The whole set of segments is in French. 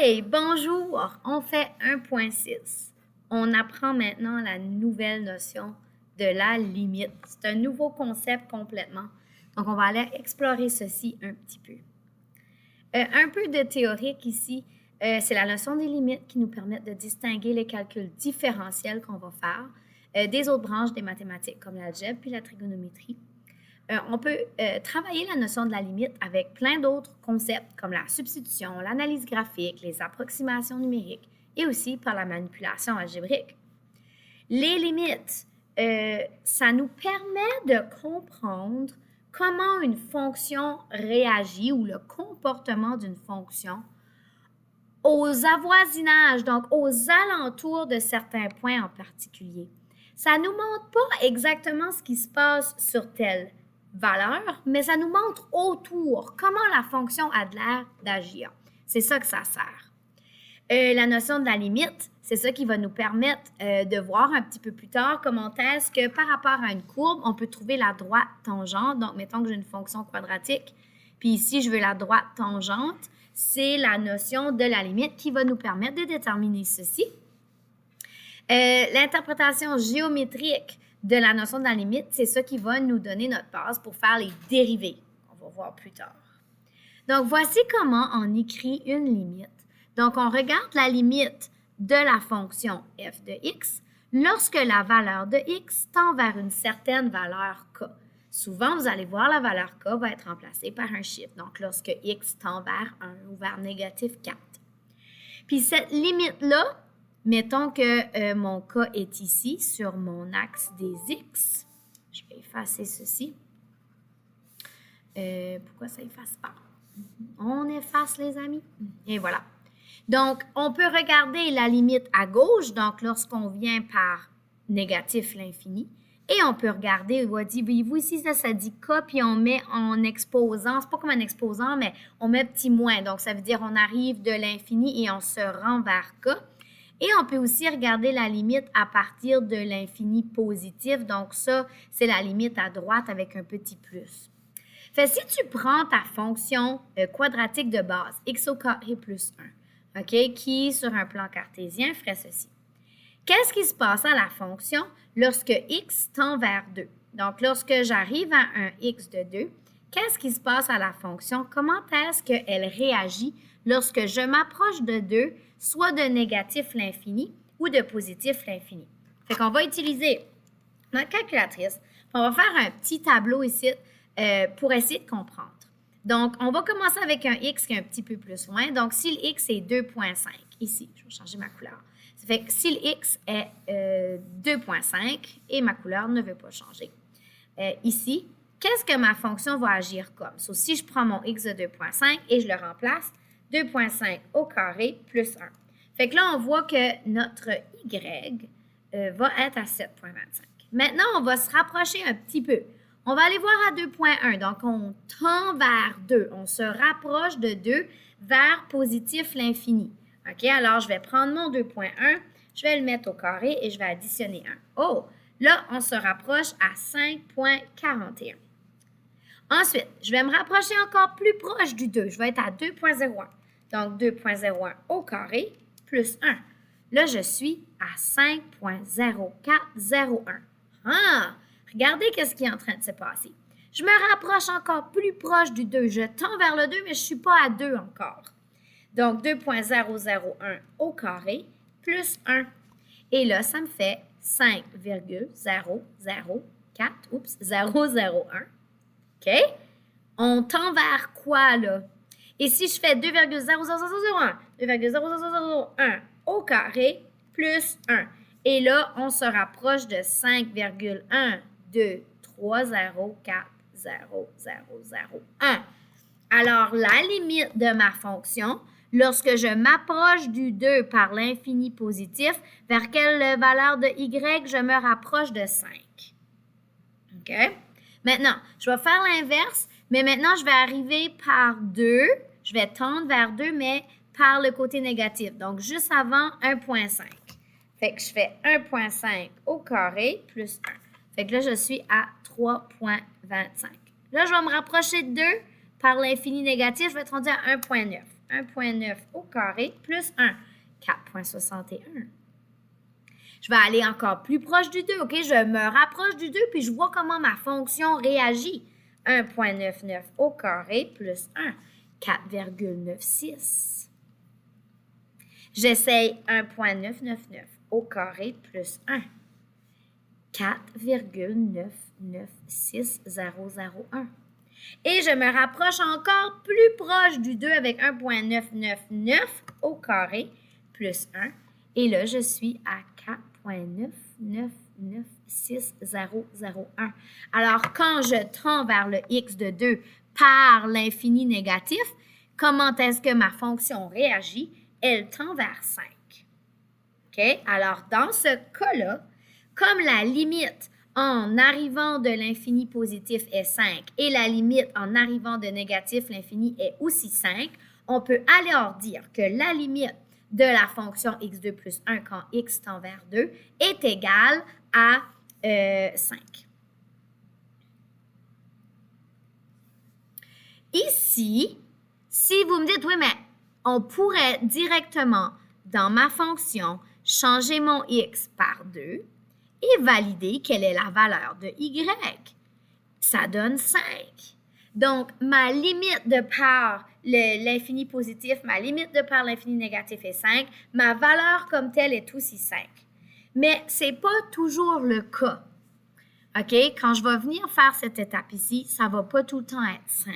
Hey, bonjour! On fait 1.6. On apprend maintenant la nouvelle notion de la limite. C'est un nouveau concept complètement. Donc, on va aller explorer ceci un petit peu. Un peu de théorique ici, c'est la notion des limites qui nous permettent de distinguer les calculs différentiels qu'on va faire des autres branches des mathématiques comme l'algèbre puis la trigonométrie. On peut travailler la notion de la limite avec plein d'autres concepts comme la substitution, l'analyse graphique, les approximations numériques et aussi par la manipulation algébrique. Les limites, ça nous permet de comprendre comment une fonction réagit ou le comportement d'une fonction aux avoisinages, donc aux alentours de certains points en particulier. Ça ne nous montre pas exactement ce qui se passe sur telle valeur, mais ça nous montre autour comment la fonction a de l'air d'agir. C'est ça que ça sert. La notion de la limite, c'est ça qui va nous permettre de voir un petit peu plus tard comment est-ce que par rapport à une courbe, on peut trouver la droite tangente. Donc, mettons que j'ai une fonction quadratique, puis ici, je veux la droite tangente. C'est la notion de la limite qui va nous permettre de déterminer ceci. L'interprétation géométrique de la notion de la limite, c'est ça qui va nous donner notre base pour faire les dérivés. On va voir plus tard. Donc, voici comment on écrit une limite. Donc, on regarde la limite de la fonction f de x lorsque la valeur de x tend vers une certaine valeur k. Souvent, vous allez voir la valeur k va être remplacée par un chiffre. Donc, lorsque x tend vers 1 ou vers négatif 4. Puis cette limite-là, mettons que mon k est ici sur mon axe des x. Je vais effacer ceci. Pourquoi ça efface pas? On efface, les amis. Et voilà. Donc, on peut regarder la limite à gauche, donc lorsqu'on vient par négatif l'infini. Et on peut regarder, voyez-vous ici, ça dit K, puis on met en exposant, c'est pas comme un exposant, mais on met petit moins. Donc, ça veut dire on arrive de l'infini et on se rend vers K. Et on peut aussi regarder la limite à partir de l'infini positif. Donc, ça, c'est la limite à droite avec un petit plus. Fait si tu prends ta fonction quadratique de base, x au carré plus 1, OK, qui, sur un plan cartésien, ferait ceci. Qu'est-ce qui se passe à la fonction lorsque x tend vers 2? Donc, lorsque j'arrive à un x de 2, qu'est-ce qui se passe à la fonction? Comment est-ce qu'elle réagit lorsque je m'approche de 2, soit de négatif l'infini ou de positif l'infini? Fait qu'on va utiliser notre calculatrice. On va faire un petit tableau ici pour essayer de comprendre. Donc, on va commencer avec un x qui est un petit peu plus loin. Donc, si le x est 2,5, ici, je vais changer ma couleur. Ça fait que si le x est 2,5 et ma couleur ne veut pas changer. Ici, qu'est-ce que ma fonction va agir comme? So, si je prends mon x de 2,5 et je le remplace, 2,5 au carré plus 1. Fait que là, on voit que notre y va être à 7,25. Maintenant, on va se rapprocher un petit peu. On va aller voir à 2,1. Donc, on tend vers 2. On se rapproche de 2 vers positif l'infini. OK? Alors, je vais prendre mon 2,1, je vais le mettre au carré et je vais additionner 1. Oh! Là, on se rapproche à 5,41. Ensuite, je vais me rapprocher encore plus proche du 2. Je vais être à 2,01. Donc, 2,01 au carré plus 1. Là, je suis à 5,0401. Ah! Regardez ce qui est en train de se passer. Je me rapproche encore plus proche du 2. Je tends vers le 2, mais je ne suis pas à 2 encore. Donc, 2,001 au carré plus 1. Et là, ça me fait 5,004, 001. OK? On tend vers quoi, là? Et si je fais 2,00001, 2,00001 au carré plus 1. Et là, on se rapproche de 5,123040001. Alors, la limite de ma fonction, lorsque je m'approche du 2 par l'infini positif, vers quelle valeur de y je me rapproche de 5? OK? Maintenant, je vais faire l'inverse, mais maintenant, je vais arriver par 2. Je vais tendre vers 2, mais par le côté négatif. Donc, juste avant 1,5. Fait que je fais 1,5 au carré plus 1. Fait que là, je suis à 3,25. Là, je vais me rapprocher de 2 par l'infini négatif. Je vais être rendu à 1,9. 1,9 au carré plus 1, 4,61. Je vais aller encore plus proche du 2, OK? Je me rapproche du 2, puis je vois comment ma fonction réagit. 1,99 au carré plus 1, 4,96. J'essaye 1,999 au carré plus 1, 4,996001. Et je me rapproche encore plus proche du 2 avec 1,999 au carré plus 1. Et là, je suis à 4,9996001. Alors, quand je tends vers le x de 2 par l'infini négatif, comment est-ce que ma fonction réagit? Elle tend vers 5. OK? Alors, dans ce cas-là, comme la limite en arrivant de l'infini positif est 5 et la limite en arrivant de négatif l'infini est aussi 5, on peut alors dire que la limite de la fonction x2 plus 1 quand x tend vers 2 est égale à 5. Ici, si vous me dites, oui, mais on pourrait directement, dans ma fonction, changer mon x par 2 et valider quelle est la valeur de y. Ça donne 5. Donc, ma limite de par l'infini positif, ma limite de par l'infini négatif est 5. Ma valeur comme telle est aussi 5. Mais ce n'est pas toujours le cas. OK? Quand je vais venir faire cette étape ici, ça ne va pas tout le temps être 5.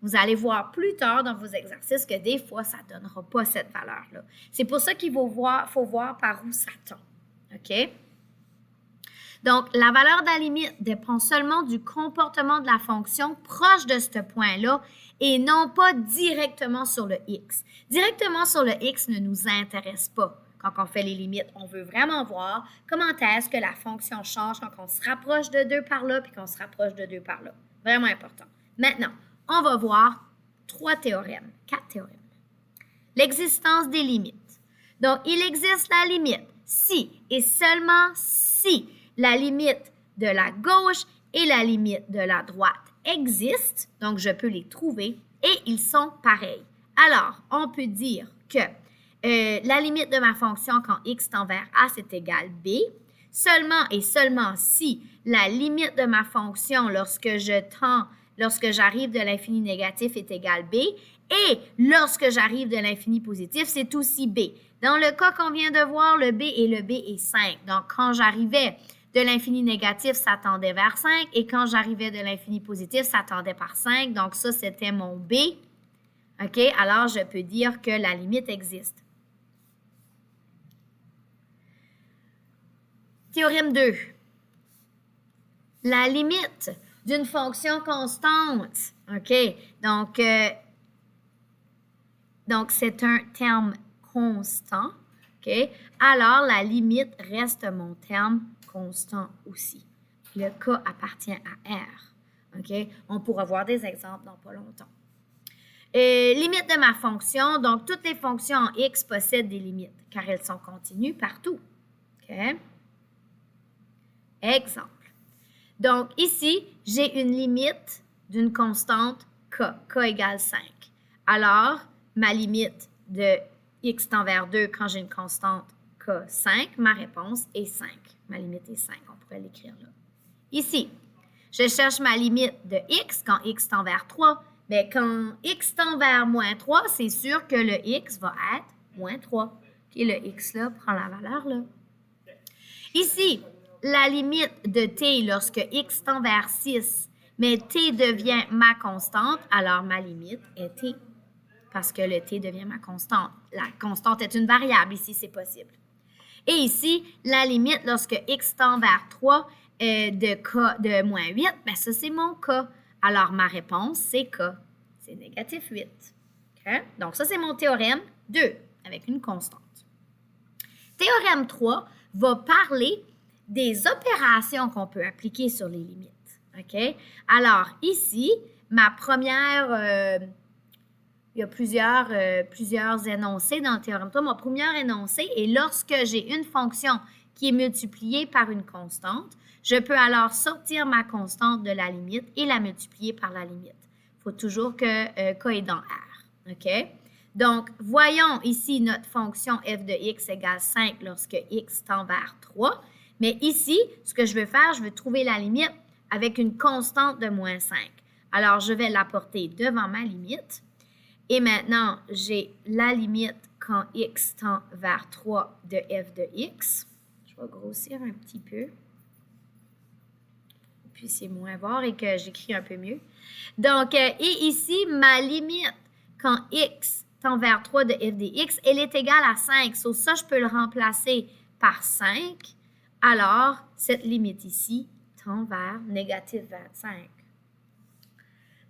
Vous allez voir plus tard dans vos exercices que des fois, ça ne donnera pas cette valeur-là. C'est pour ça qu'il faut voir par où ça tend. OK? Donc, la valeur de la limite dépend seulement du comportement de la fonction proche de ce point-là et non pas directement sur le x. Directement sur le x ne nous intéresse pas quand on fait les limites. On veut vraiment voir comment est-ce que la fonction change quand on se rapproche de 2 par là puis qu'on se rapproche de 2 par là. Vraiment important. Maintenant, on va voir 4 théorèmes. L'existence des limites. Donc, il existe la limite si et seulement si la limite de la gauche et la limite de la droite existent, donc je peux les trouver, et ils sont pareils. Alors, on peut dire que la limite de ma fonction quand x tend vers a, c'est égal b, seulement et seulement si la limite de ma fonction lorsque j'arrive de l'infini négatif est égal b, et lorsque j'arrive de l'infini positif, c'est aussi b. Dans le cas qu'on vient de voir, le b est 5. Donc, quand j'arrivais de l'infini négatif, ça tendait vers 5. Et quand j'arrivais de l'infini positif, ça tendait par 5. Donc, ça, c'était mon B. OK? Alors, je peux dire que la limite existe. Théorème 2. La limite d'une fonction constante. OK? Donc c'est un terme constant. OK? Alors, la limite reste mon terme constant aussi. Le K appartient à R. OK? On pourra voir des exemples dans pas longtemps. Limite de ma fonction. Donc, toutes les fonctions en X possèdent des limites car elles sont continues partout. OK? Exemple. Donc, ici, j'ai une limite d'une constante K. K égale 5. Alors, ma limite de X tend vers 2 quand j'ai une constante K 5, ma réponse est 5. Ma limite est 5, on pourrait l'écrire là. Ici, je cherche ma limite de X quand X tend vers 3. Bien, quand X tend vers moins 3, c'est sûr que le X va être moins 3. Et le X là prend la valeur là. Ici, la limite de T lorsque X tend vers 6, mais T devient ma constante, alors ma limite est T. Parce que le T devient ma constante. La constante est une variable, ici c'est possible. Et ici, la limite lorsque X tend vers 3 de moins 8, bien ça c'est mon K. Alors ma réponse c'est K. C'est négatif 8. Okay? Donc ça c'est mon théorème 2 avec une constante. Théorème 3 va parler des opérations qu'on peut appliquer sur les limites. OK? Alors ici, ma première... il y a plusieurs énoncés dans le théorème 3. Mon premier énoncé est lorsque j'ai une fonction qui est multipliée par une constante, je peux alors sortir ma constante de la limite et la multiplier par la limite. Il faut toujours que K est dans R. OK? Donc, voyons ici notre fonction f de x égale 5 lorsque x tend vers 3. Mais ici, ce que je veux faire, je veux trouver la limite avec une constante de moins 5. Alors, je vais l'apporter devant ma limite. Et maintenant, j'ai la limite quand x tend vers 3 de f de x. Je vais grossir un petit peu. Puis c'est moins voir et que j'écris un peu mieux. Donc, et ici, ma limite quand x tend vers 3 de f de x, elle est égale à 5. Sur ça, je peux le remplacer par 5. Alors, cette limite ici tend vers négatif 25.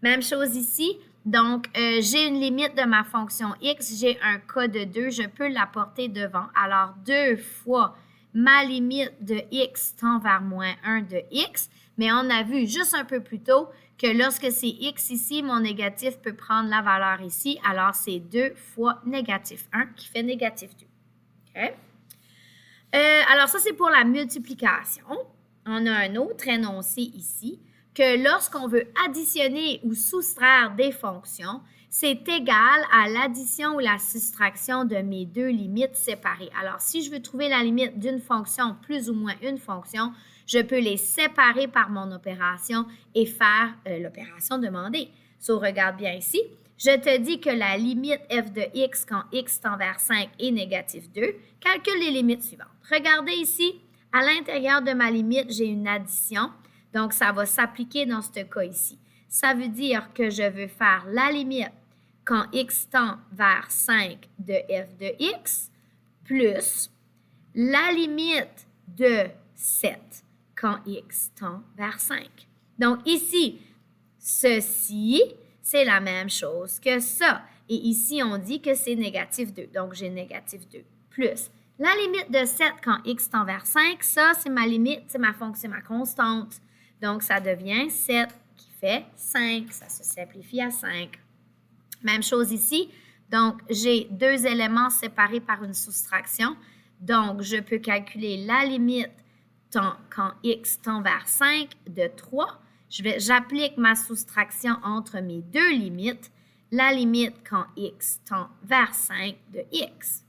Même chose ici. Donc, j'ai une limite de ma fonction x. J'ai un cas de 2. Je peux l'apporter devant. Alors, 2 fois ma limite de x tend vers moins 1 de x. Mais on a vu juste un peu plus tôt que lorsque c'est x ici, mon négatif peut prendre la valeur ici. Alors, c'est 2 fois négatif 1 qui fait négatif 2. OK? Alors, ça, c'est pour la multiplication. On a un autre énoncé ici que lorsqu'on veut additionner ou soustraire des fonctions, c'est égal à l'addition ou la soustraction de mes deux limites séparées. Alors, si je veux trouver la limite d'une fonction, plus ou moins une fonction, je peux les séparer par mon opération et faire l'opération demandée. Regarde bien ici. Je te dis que la limite f de x quand x tend vers 5 est négatif 2. Calcule les limites suivantes. Regardez ici, à l'intérieur de ma limite, j'ai une addition. Donc, ça va s'appliquer dans ce cas ici. Ça veut dire que je veux faire la limite quand x tend vers 5 de f de x plus la limite de 7 quand x tend vers 5. Donc, ici, ceci, c'est la même chose que ça. Et ici, on dit que c'est négatif 2. Donc, j'ai négatif 2 plus la limite de 7 quand x tend vers 5. Ça, c'est ma limite, c'est ma fonction, ma constante. Donc, ça devient 7 qui fait 5. Ça se simplifie à 5. Même chose ici. Donc, j'ai deux éléments séparés par une soustraction. Donc, je peux calculer la limite quand x tend vers 5 de 3. J'applique ma soustraction entre mes deux limites. La limite quand x tend vers 5 de x.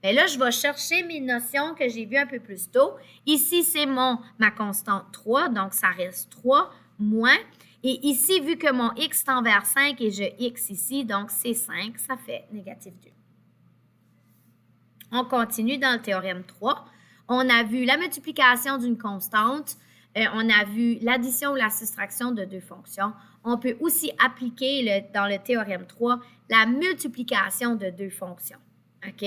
Bien là, je vais chercher mes notions que j'ai vues un peu plus tôt. Ici, c'est ma constante 3, donc ça reste 3 moins. Et ici, vu que mon x tend vers 5 et je x ici, donc c'est 5, ça fait négatif 2. On continue dans le théorème 3. On a vu la multiplication d'une constante. On a vu l'addition ou la soustraction de deux fonctions. On peut aussi appliquer dans le théorème 3 la multiplication de deux fonctions. OK?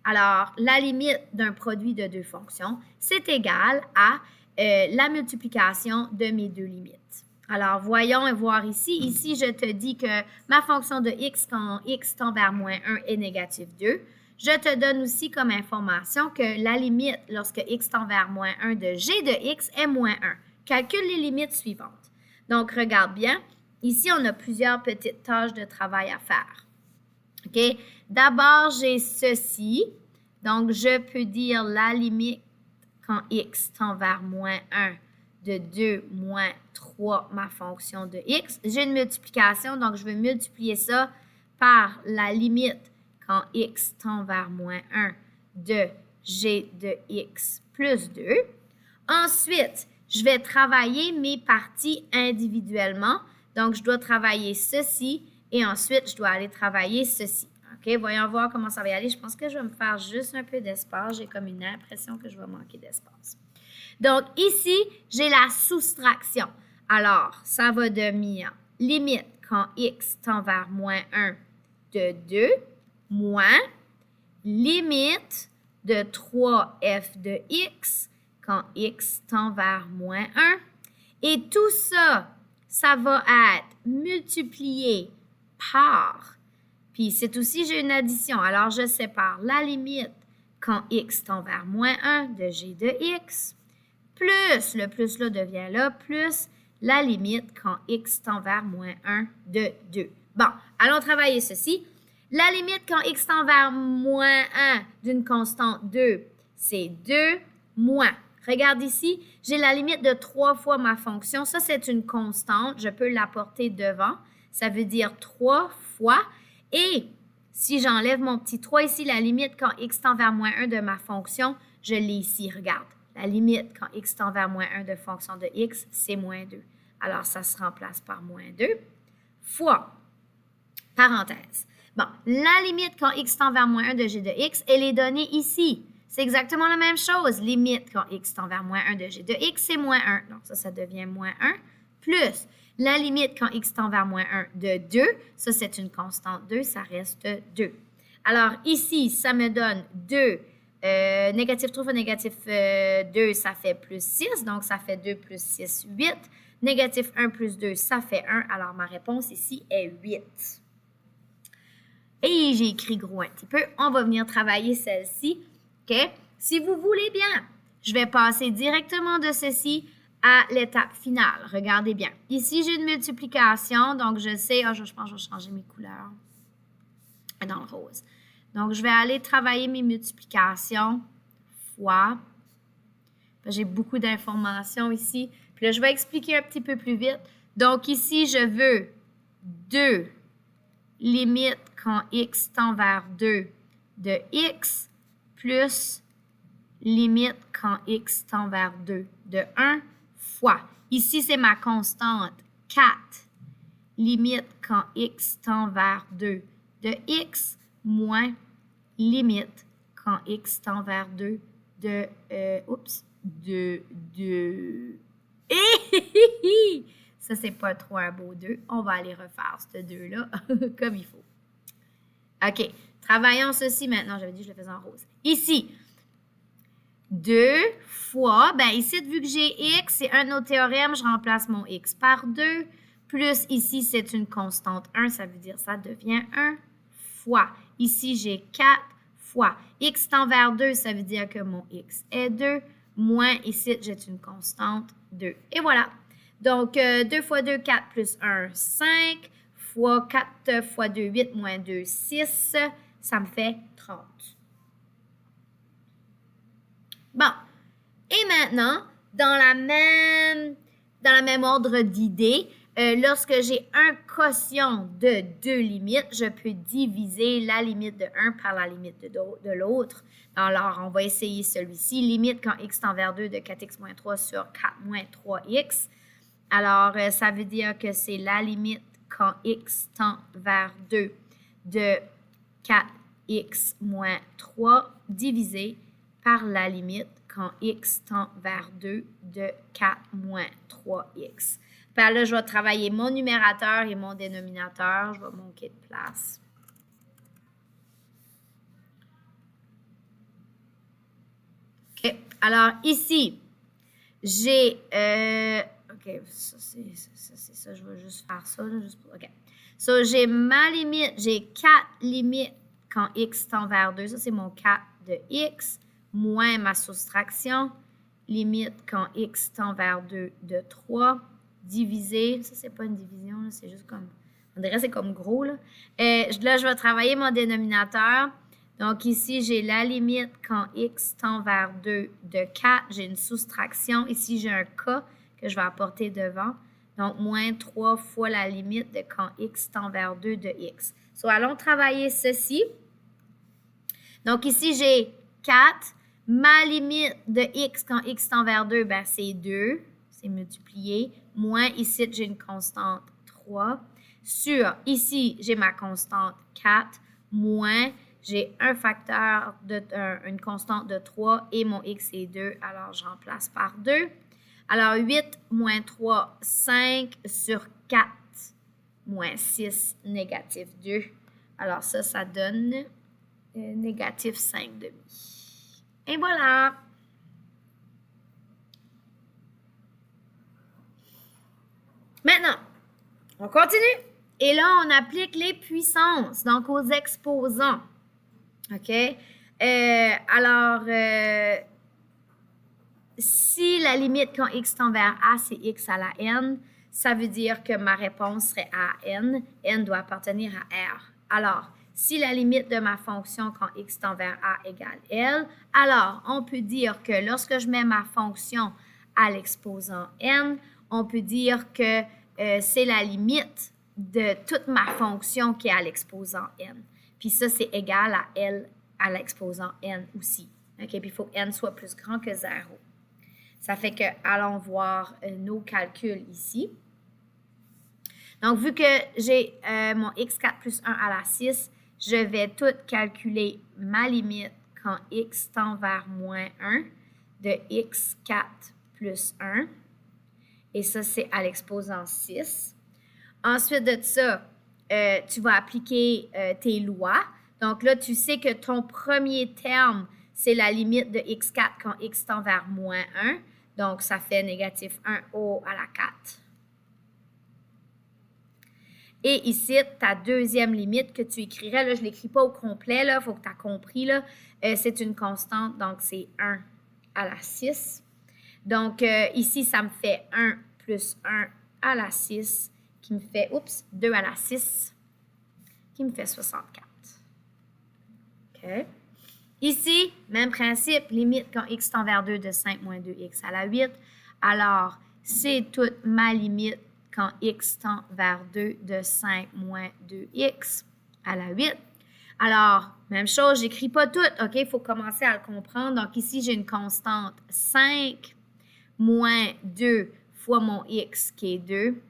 Alors, la limite d'un produit de deux fonctions, c'est égal à la multiplication de mes deux limites. Alors, voyons et voir ici. Ici, je te dis que ma fonction de x quand x tend vers moins 1 est négatif 2. Je te donne aussi comme information que la limite lorsque x tend vers moins 1 de g de x est moins 1. Calcule les limites suivantes. Donc, regarde bien. Ici, on a plusieurs petites tâches de travail à faire. OK? D'abord, j'ai ceci. Donc, je peux dire la limite quand x tend vers moins 1 de 2 moins 3, ma fonction de x. J'ai une multiplication, donc je vais multiplier ça par la limite quand x tend vers moins 1 de g de x plus 2. Ensuite, je vais travailler mes parties individuellement. Donc, je dois travailler ceci et ensuite, je dois aller travailler ceci. OK, voyons voir comment ça va y aller. Je pense que je vais me faire juste un peu d'espace. J'ai comme une impression que je vais manquer d'espace. Donc, ici, j'ai la soustraction. Alors, ça va devenir limite quand x tend vers moins 1 de 2 moins limite de 3f de x quand x tend vers moins 1. Et tout ça, ça va être multiplié par, puis c'est aussi, j'ai une addition. Alors, je sépare la limite quand x tend vers moins 1 de g de x, plus, le plus là devient là, plus la limite quand x tend vers moins 1 de 2. Bon, allons travailler ceci. La limite quand x tend vers moins 1 d'une constante 2, c'est 2 moins. Regarde ici, j'ai la limite de 3 fois ma fonction. Ça, c'est une constante. Je peux l'apporter devant. Ça veut dire 3 fois. Et Si j'enlève mon petit 3 ici, la limite quand x tend vers moins 1 de ma fonction, je l'ai ici, regarde. La limite quand x tend vers moins 1 de fonction de x, c'est moins 2. Alors, ça se remplace par moins 2 fois, parenthèse. Bon, la limite quand x tend vers moins 1 de g de x, elle est donnée ici. C'est exactement la même chose. Limite quand x tend vers moins 1 de g de x, c'est moins 1. Donc, ça devient moins 1 plus la limite quand x tend vers moins 1 de 2. Ça, c'est une constante 2. Ça reste 2. Alors, ici, ça me donne 2. Négatif 3 fois négatif 2, ça fait plus 6. Donc, ça fait 2 plus 6, 8. Négatif 1 plus 2, ça fait 1. Alors, ma réponse ici est 8. Et j'ai écrit gros un petit peu. On va venir travailler celle-ci. OK? Si vous voulez bien, je vais passer directement de ceci à l'étape finale. Regardez bien. Ici, j'ai une multiplication. Donc, je sais, je pense que je vais changer mes couleurs dans le rose. Donc, je vais aller travailler mes multiplications fois. J'ai beaucoup d'informations ici. Puis là, je vais expliquer un petit peu plus vite. Donc, ici, je veux 2 limite quand x tend vers 2 de x plus limite quand x tend vers 2 de 1 fois. Ici, c'est ma constante 4 limite quand x tend vers 2 de x moins limite quand x tend vers 2 de... Ça, c'est pas trop un beau 2. On va aller refaire ce 2-là comme il faut. OK. Travaillons ceci maintenant. J'avais dit que je le faisais en rose. Ici, 2 fois, ici, vu que j'ai x, c'est un autre théorème, je remplace mon x par 2. Plus ici, c'est une constante 1, ça veut dire ça devient 1 fois. Ici, j'ai 4 fois. X tend vers 2, ça veut dire que mon x est 2. Moins ici, j'ai une constante 2. Et voilà. Donc, 2 fois 2, 4 plus 1, 5. Fois 4 fois 2, 8, moins 2, 6. Ça me fait 30. Bon. Et maintenant, dans la même ordre d'idées, lorsque j'ai un quotient de 2 limites, je peux diviser la limite de 1 par la limite de l'autre. Alors, on va essayer celui-ci. Limite quand x tend vers 2 de 4x moins 3 sur 4 moins 3x. Alors, ça veut dire que c'est la limite quand x tend vers 2 de 4x moins 3 divisé par la limite quand x tend vers 2 de 4 moins 3x. Par là, je vais travailler mon numérateur et mon dénominateur. Je vais manquer de place. OK. Alors, ici, j'ai... OK, ça, c'est ça. Je vais juste faire ça. Là, juste pour, OK. So, j'ai ma limite. J'ai 4 limites quand x tend vers 2. Ça, c'est mon 4 de x. Moins ma soustraction, limite quand x tend vers 2 de 3, divisé, ça c'est pas une division, c'est juste comme, on dirait c'est comme gros. Là, je vais travailler mon dénominateur. Donc ici, j'ai la limite quand x tend vers 2 de 4, j'ai une soustraction. Ici, j'ai un k que je vais apporter devant. Donc, moins 3 fois la limite de quand x tend vers 2 de x. So, allons travailler ceci. Donc ici, j'ai 4. Ma limite de x quand x tend vers 2, c'est 2. C'est multiplié. Moins ici, j'ai une constante 3. Sur, ici, j'ai ma constante 4. Moins, j'ai un facteur, une constante de 3 et mon x est 2. Alors, je remplace par 2. Alors, 8 moins 3, 5 sur 4 moins 6, négatif 2. Alors, ça donne négatif 5 demi. Et voilà. Maintenant, on continue. Et là, on applique les puissances, donc aux exposants. OK? Alors, si la limite quand x tend vers a, c'est x à la n, ça veut dire que ma réponse serait à n. N doit appartenir à R. Alors, si la limite de ma fonction quand x tend vers a égale L, alors on peut dire que lorsque je mets ma fonction à l'exposant n, on peut dire que c'est la limite de toute ma fonction qui est à l'exposant n. Puis ça, c'est égal à L à l'exposant n aussi. OK? Puis il faut que n soit plus grand que 0. Ça fait que, allons voir nos calculs ici. Donc, vu que j'ai mon x4 plus 1 à la 6, je vais tout calculer ma limite quand x tend vers moins 1 de x4 plus 1. Et ça, c'est à l'exposant 6. Ensuite de ça, tu vas appliquer tes lois. Donc là, tu sais que ton premier terme, c'est la limite de x4 quand x tend vers moins 1. Donc, ça fait négatif 1 au à la 4. Et ici, ta deuxième limite que tu écrirais, là, je ne l'écris pas au complet, il faut que tu aies compris, là, c'est une constante, donc c'est 1 à la 6. Donc, ici, ça me fait 1 plus 1 à la 6, qui me fait, 2 à la 6, qui me fait 64. OK? Ici, même principe, limite quand x tend vers 2 de 5 moins 2x à la 8. Alors, c'est toute ma limite quand x tend vers 2 de 5 moins 2x à la 8. Alors, même chose, je n'écris pas tout, OK? Il faut commencer à le comprendre. Donc, ici, j'ai une constante 5 moins 2 fois mon x qui est 2.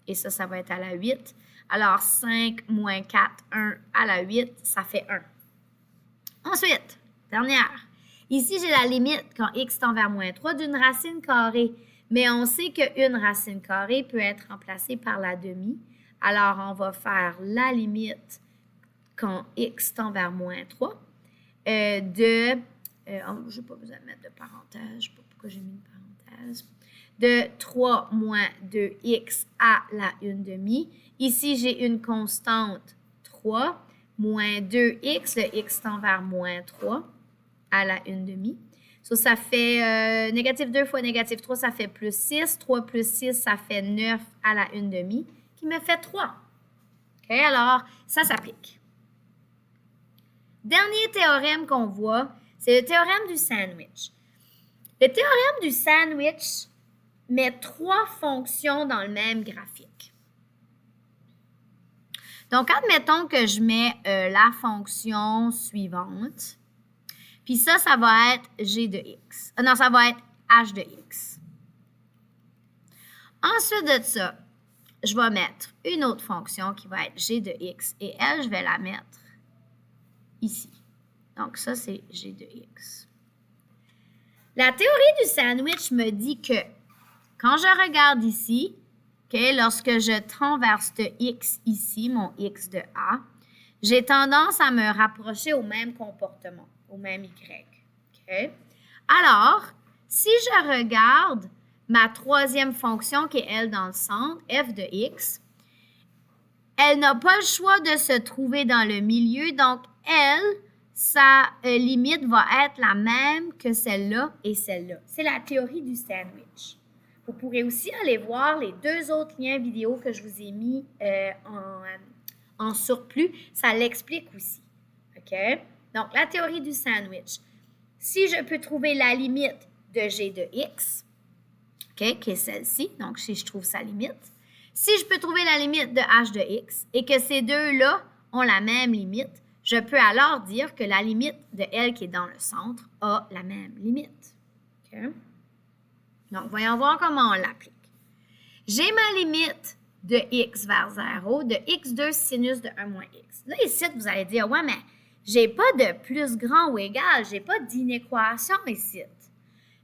Et ça va être à la 8. Alors, 5 moins 4, 1 à la 8, ça fait 1. Ensuite, dernière. Ici, j'ai la limite quand x tend vers moins 3 d'une racine carrée. Mais on sait qu'une racine carrée peut être remplacée par la demi. Alors, on va faire la limite quand x tend vers moins 3 je n'ai pas besoin de mettre de parenthèse. Je ne sais pas pourquoi j'ai mis une parenthèse. De 3 moins 2x à la 1 demi. Ici, j'ai une constante 3 moins 2x. Le x tend vers moins 3 à la 1 demi. Ça fait négatif 2 fois négatif 3, ça fait plus 6. 3 plus 6, ça fait 9 à la 1 demi, qui me fait 3. OK? Alors, ça s'applique. Dernier théorème qu'on voit, c'est le théorème du sandwich. Le théorème du sandwich met 3 fonctions dans le même graphique. Donc, admettons que je mets la fonction suivante. Puis ça va être g de x. Non, ça va être h de x. Ensuite de ça, je vais mettre une autre fonction qui va être g de x. Et elle, je vais la mettre ici. Donc, ça, c'est g de x. La théorie du sandwich me dit que quand je regarde ici, okay, lorsque je tends vers ce x ici, mon x de a, j'ai tendance à me rapprocher au même comportement, au même y. Okay? Alors, si je regarde ma troisième fonction qui est elle dans le centre, f de x, elle n'a pas le choix de se trouver dans le milieu, donc elle, sa limite va être la même que celle-là et celle-là. C'est la théorie du sandwich. Vous pourrez aussi aller voir les 2 autres liens vidéo que je vous ai mis en surplus. Ça l'explique aussi. OK? Donc, la théorie du sandwich. Si je peux trouver la limite de g de x, OK, qui est celle-ci, donc si je trouve sa limite, si je peux trouver la limite de h de x et que ces deux-là ont la même limite, je peux alors dire que la limite de L qui est dans le centre a la même limite. OK? Donc, voyons voir comment on l'applique. J'ai ma limite de x vers 0 de x2 sinus de 1 moins x. Là, ici, vous allez dire, ouais, mais j'ai pas de plus grand ou égal, j'ai pas d'inéquation ici.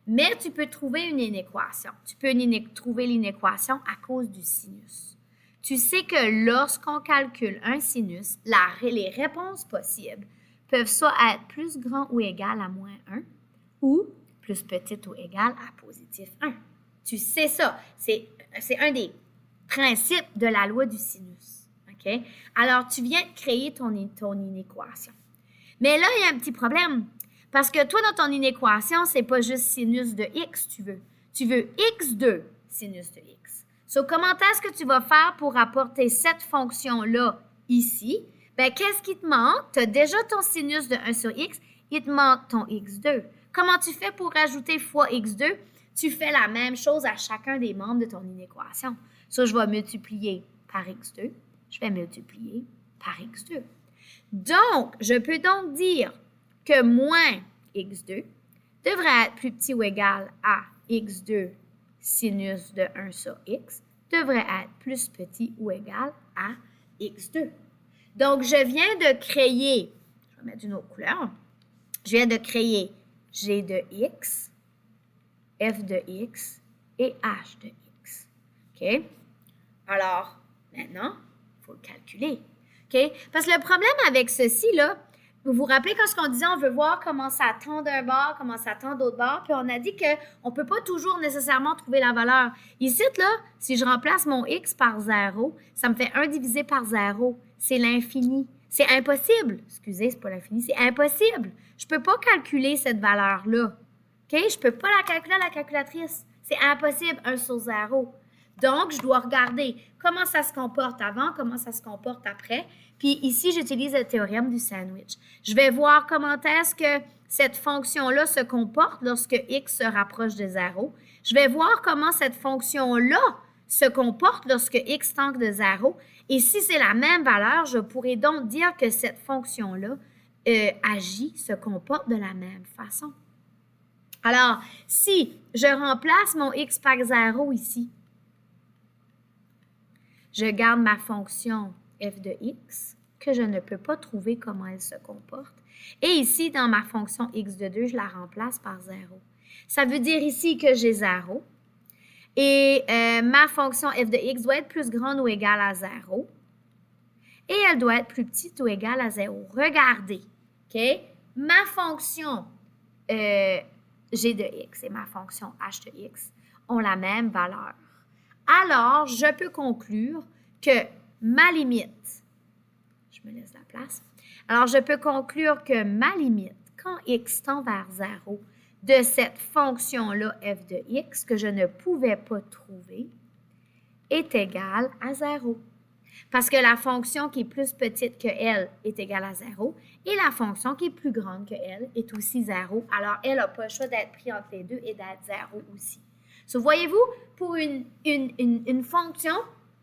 Mais tu peux trouver une inéquation. Tu peux trouver l'inéquation à cause du sinus. Tu sais que lorsqu'on calcule un sinus, les réponses possibles peuvent soit être plus grand ou égal à moins 1 ou plus petite ou égale à positif 1. Tu sais ça. C'est un des principes de la loi du sinus. OK? Alors, tu viens de créer ton inéquation. Mais là, il y a un petit problème. Parce que toi, dans ton inéquation, ce n'est pas juste sinus de x, tu veux. Tu veux x2 sinus de x. Comment est-ce que tu vas faire pour apporter cette fonction-là ici? Bien, qu'est-ce qui te manque? Tu as déjà ton sinus de 1 sur x, il te manque ton x2. Comment tu fais pour rajouter fois x2? Tu fais la même chose à chacun des membres de ton inéquation. Je vais multiplier par x2. Je vais multiplier par x2. Donc, je peux donc dire que moins x2 devrait être plus petit ou égal à x2 sinus de 1 sur x devrait être plus petit ou égal à x2. Donc, je viens de créer, je vais mettre une autre couleur, je viens de créer g de x, f de x et h de x. OK? Alors, maintenant, il faut le calculer. OK? Parce que le problème avec ceci, là, vous vous rappelez quand on disait on veut voir comment ça tend d'un bord, comment ça tend d'autre bord, puis on a dit qu'on ne peut pas toujours nécessairement trouver la valeur. Ici, là, si je remplace mon x par 0, ça me fait 1 divisé par 0. C'est l'infini. C'est impossible. Excusez, c'est pas l'infini, c'est impossible. Je ne peux pas calculer cette valeur-là. OK? Je ne peux pas la calculer à la calculatrice. C'est impossible, 1 sur 0. Donc, je dois regarder comment ça se comporte avant, comment ça se comporte après. Puis ici, j'utilise le théorème du sandwich. Je vais voir comment est-ce que cette fonction-là se comporte lorsque x se rapproche de 0. Je vais voir comment cette fonction-là se comporte lorsque x tend de 0. Et si c'est la même valeur, je pourrais donc dire que cette fonction-là agit, se comporte de la même façon. Alors, si je remplace mon x par 0 ici, je garde ma fonction f de x, que je ne peux pas trouver comment elle se comporte. Et ici, dans ma fonction x de 2, je la remplace par 0. Ça veut dire ici que j'ai 0. Et ma fonction f de x doit être plus grande ou égale à 0. Et elle doit être plus petite ou égale à 0. Regardez, OK? Ma fonction g de x et ma fonction h de x ont la même valeur. Alors, je peux conclure que ma limite, je me laisse la place, alors je peux conclure que ma limite, quand x tend vers 0, de cette fonction-là f de x, que je ne pouvais pas trouver, est égale à 0. Parce que la fonction qui est plus petite que elle est égale à 0 et la fonction qui est plus grande que elle est aussi 0. Alors, elle n'a pas le choix d'être prise entre les deux et d'être 0 aussi. So, voyez-vous, pour une fonction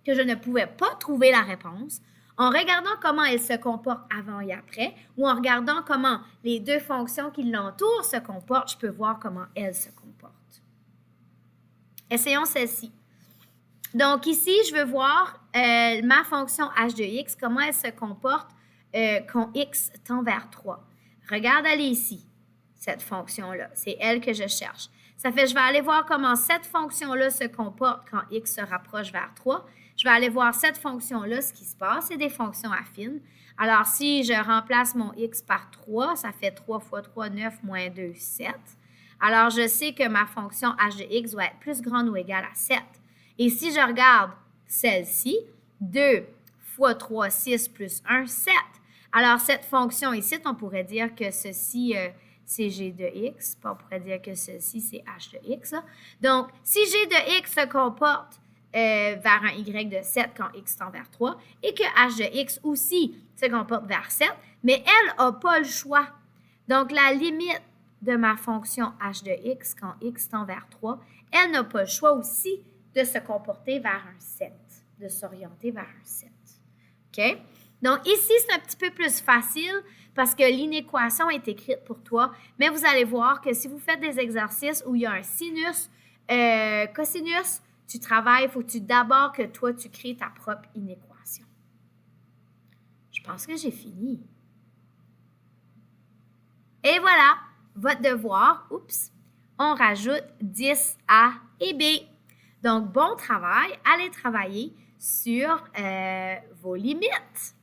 que je ne pouvais pas trouver la réponse, en regardant comment elle se comporte avant et après, ou en regardant comment les deux fonctions qui l'entourent se comportent, je peux voir comment elle se comporte. Essayons celle-ci. Donc ici, je veux voir ma fonction h de x, comment elle se comporte quand x tend vers 3. Regarde, elle est ici, cette fonction-là. C'est elle que je cherche. Ça fait, je vais aller voir comment cette fonction-là se comporte quand x se rapproche vers 3. Je vais aller voir cette fonction-là, ce qui se passe. C'est des fonctions affines. Alors, si je remplace mon x par 3, ça fait 3 fois 3, 9, moins 2, 7. Alors, je sais que ma fonction h de x doit être plus grande ou égale à 7. Et si je regarde celle-ci, 2 fois 3, 6 plus 1, 7. Alors, cette fonction ici, on pourrait dire que ceci, c'est g de x. Puis on pourrait dire que ceci, c'est h de x. Là. Donc, si g de x se comporte vers un y de 7 quand x tend vers 3 et que h de x aussi se comporte vers 7, mais elle n'a pas le choix. Donc, la limite de ma fonction h de x quand x tend vers 3, elle n'a pas le choix aussi de se comporter vers un 7, de s'orienter vers un 7. OK? Donc, ici, c'est un petit peu plus facile parce que l'inéquation est écrite pour toi, mais vous allez voir que si vous faites des exercices où il y a un sinus, cosinus, tu travailles, il faut que d'abord que toi, tu crées ta propre inéquation. Je pense que j'ai fini. Et voilà, votre devoir, on rajoute 10 A et B. Donc, bon travail, allez travailler sur vos limites.